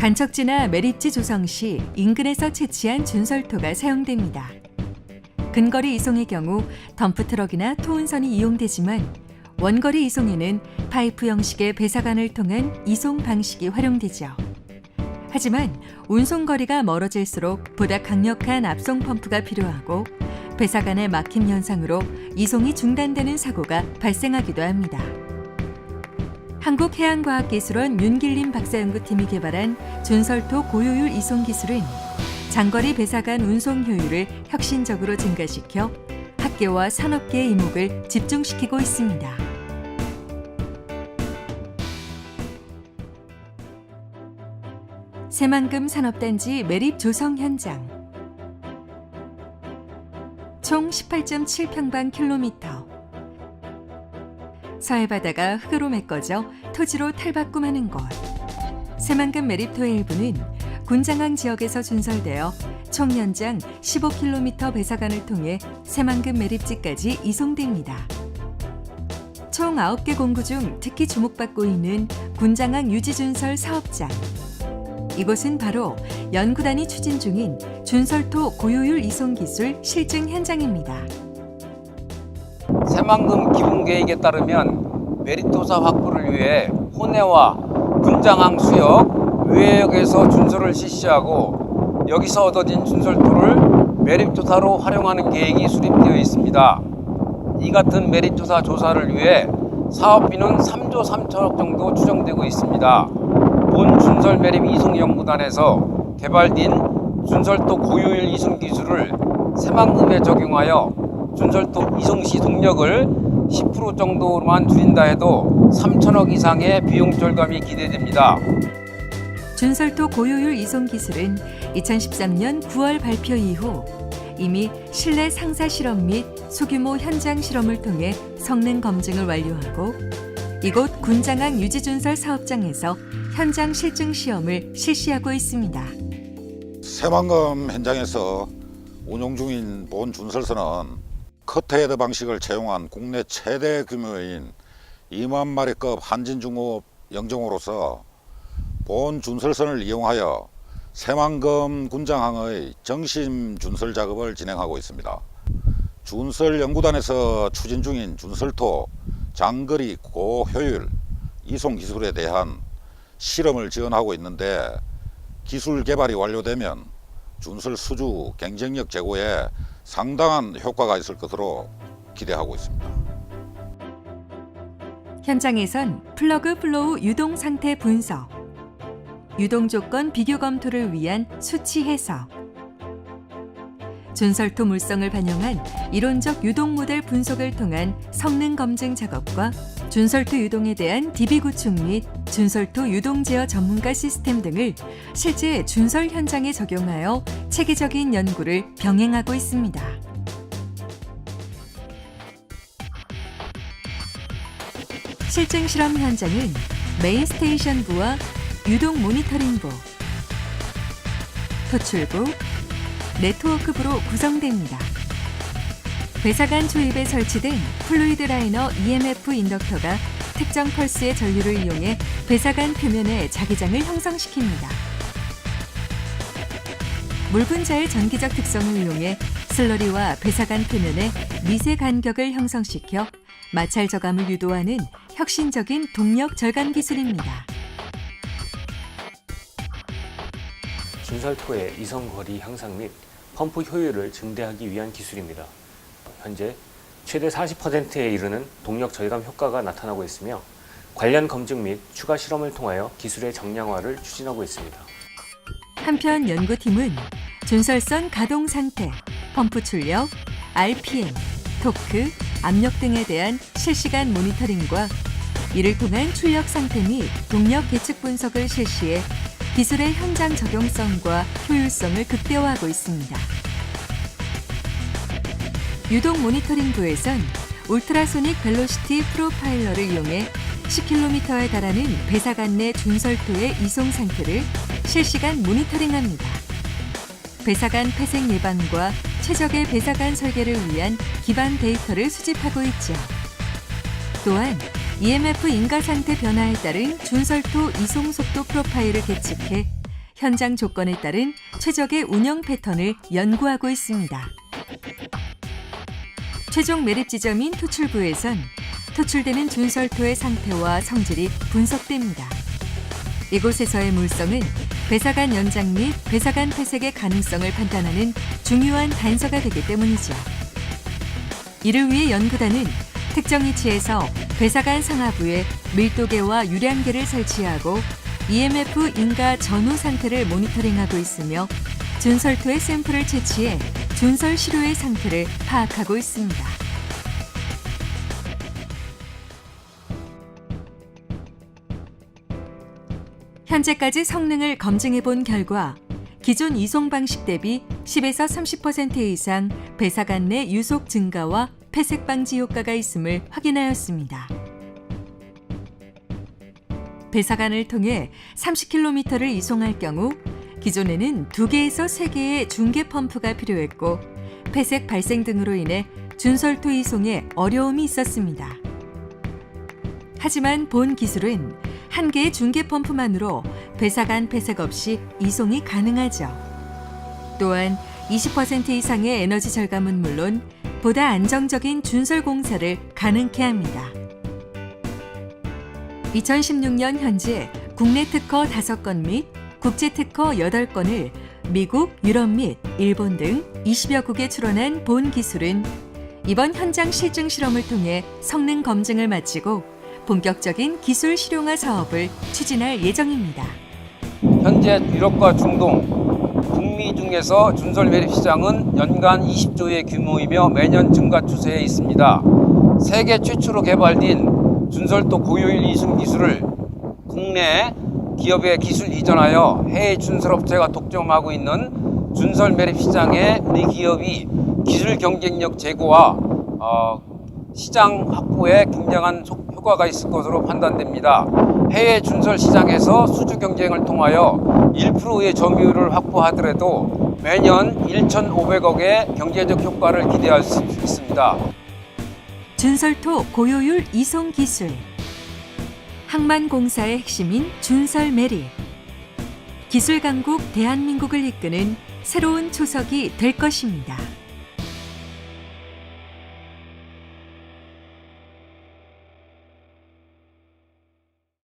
간척지나 매립지 조성 시 인근에서 채취한 준설토가 사용됩니다. 근거리 이송의 경우 덤프트럭이나 토운선이 이용되지만 원거리 이송에는 파이프 형식의 배사관을 통한 이송 방식이 활용되죠. 하지만 운송거리가 멀어질수록 보다 강력한 압송 펌프가 필요하고 배사관의 막힘 현상으로 이송이 중단되는 사고가 발생하기도 합니다. 한국해양과학기술원 윤길림 박사연구팀이 개발한 준설토 고효율 이송 기술은 장거리 배사관 운송 효율을 혁신적으로 증가시켜 학계와 산업계의 이목을 집중시키고 있습니다. 새만금 산업단지 매립 조성 현장. 총 18.7평방킬로미터. 서해바다가 흙으로 메꿔져 토지로 탈바꿈하는 곳. 새만금 매립토의 일부는 군장항 지역에서 준설되어 총 연장 15km 배사관을 통해 새만금 매립지까지 이송됩니다. 총 9개 공구 중 특히 주목받고 있는 군장항 유지준설 사업장. 이곳은 바로 연구단이 추진 중인 준설토 고효율 이송 기술 실증 현장입니다. 새만금 기본계획에 따르면 메리토사 확보를 위해 호내와 군장항 수역, 외역에서 준설을 실시하고 여기서 얻어진 준설토를 메리토사로 활용하는 계획이 수립되어 있습니다. 이 같은 메리토사 조사를 위해 사업비는 3조 3천억 정도 추정되고 있습니다. 본 준설 매립 이송 연구단에서 개발된 준설토 고효율 이송 기술을 새만금에 적용하여 준설토 이송 시 동력을 10% 정도로만 줄인다 해도 3천억 이상의 비용 절감이 기대됩니다. 준설토 고효율 이송 기술은 2013년 9월 발표 이후 이미 실내 상사 실험 및 소규모 현장 실험을 통해 성능 검증을 완료하고 이곳 군장항 유지준설 사업장에서 현장 실증 시험을 실시하고 있습니다. 새만금 현장에서 운용 중인 본 준설선은 커트헤드 방식을 채용한 국내 최대 규모인 2만 마리급 한진중업 영종으로서 본 준설선을 이용하여 새만금 군장항의 정심 준설 작업을 진행하고 있습니다. 준설 연구단에서 추진 중인 준설토 장거리 고효율 이송 기술에 대한 실험을 지원하고 있는데 기술 개발이 완료되면 준설 수주 경쟁력 제고에 상당한 효과가 있을 것으로 기대하고 있습니다. 현장에선 플러그 플로우 유동 상태 분석, 유동 조건 비교 검토를 위한 수치 해석, 준설토 물성을 반영한 이론적 유동 모델 분석을 통한 성능 검증 작업과 준설토 유동에 대한 DB 구축 및 준설토 유동 제어 전문가 시스템 등을 실제 준설 현장에 적용하여 체계적인 연구를 병행하고 있습니다. 실증 실험 현장은 메인 스테이션부와 유동 모니터링부, 토출부, 네트워크부로 구성됩니다. 배사관 초입에 설치된 플루이드 라이너 EMF 인덕터가 특정 펄스의 전류를 이용해 배사관 표면에 자기장을 형성시킵니다. 물 분자의 전기적 특성을 이용해 슬러리와 배사관 표면에 미세 간격을 형성시켜 마찰 저감을 유도하는 혁신적인 동력 절감 기술입니다. 준설토의 이송 거리 향상 및 펌프 효율을 증대하기 위한 기술입니다. 현재 최대 40%에 이르는 동력 절감 효과가 나타나고 있으며 관련 검증 및 추가 실험을 통하여 기술의 정량화를 추진하고 있습니다. 한편 연구팀은 준설선 가동 상태, 펌프 출력, RPM, 토크, 압력 등에 대한 실시간 모니터링과 이를 통한 출력 상태 및 동력 계측 분석을 실시해 기술의 현장 적용성과 효율성을 극대화하고 있습니다. 유동 모니터링부에선 울트라소닉 벨로시티 프로파일러를 이용해 10km에 달하는 배사관 내 준설토의 이송 상태를 실시간 모니터링합니다. 배사관 폐색 예방과 최적의 배사관 설계를 위한 기반 데이터를 수집하고 있죠. 또한 EMF 인가 상태 변화에 따른 준설토 이송 속도 프로파일을 계측해 현장 조건에 따른 최적의 운영 패턴을 연구하고 있습니다. 최종 매립 지점인 토출부에선 토출되는 준설토의 상태와 성질이 분석됩니다. 이곳에서의 물성은 배사관 연장 및 배사관 폐색의 가능성을 판단하는 중요한 단서가 되기 때문이죠. 이를 위해 연구단은 특정 위치에서 배사관 상하부에 밀도계와 유량계를 설치하고 EMF 인가 전후 상태를 모니터링하고 있으며 준설토의 샘플을 채취해 준설 시료의 상태를 파악하고 있습니다. 현재까지 성능을 검증해 본 결과 기존 이송 방식 대비 10에서 30% 이상 배사관 내 유속 증가와 폐색 방지 효과가 있음을 확인하였습니다. 배사관을 통해 30km를 이송할 경우 기존에는 2개에서 3개의 중계 펌프가 필요했고 폐색 발생 등으로 인해 준설토 이송에 어려움이 있었습니다. 하지만 본 기술은 한 개의 중계 펌프만으로 배사관 폐색 없이 이송이 가능하죠. 또한 20% 이상의 에너지 절감은 물론 보다 안정적인 준설 공사를 가능케 합니다. 2016년 현재 국내 특허 5건 및 국제 특허 8건을 미국, 유럽 및 일본 등 20여 국에 출원한 본 기술은 이번 현장 실증 실험을 통해 성능 검증을 마치고 본격적인 기술 실용화 사업을 추진할 예정입니다. 현재 유럽과 중동, 북미 중에서 준설 매립 시장은 연간 20조의 규모이며 매년 증가 추세에 있습니다. 세계 최초로 개발된 준설도 고효율 이송 기술을 국내 기업에 기술 이전하여 해외 준설업체가 독점하고 있는 준설 매립 시장에 우리 기업이 기술 경쟁력 제고와 시장 확보에 굉장한 효과가 있을 것으로 판단됩니다. 해외 준설 시장에서 수주 경쟁을 통하여 1%의 점유율을 확보하더라도 매년 1,500억의 경제적 효과를 기대할 수 있습니다. 준설토 고효율 이송 기술. 항만공사의 핵심인 준설 매립. 기술 강국 대한민국을 이끄는 새로운 초석이 될 것입니다.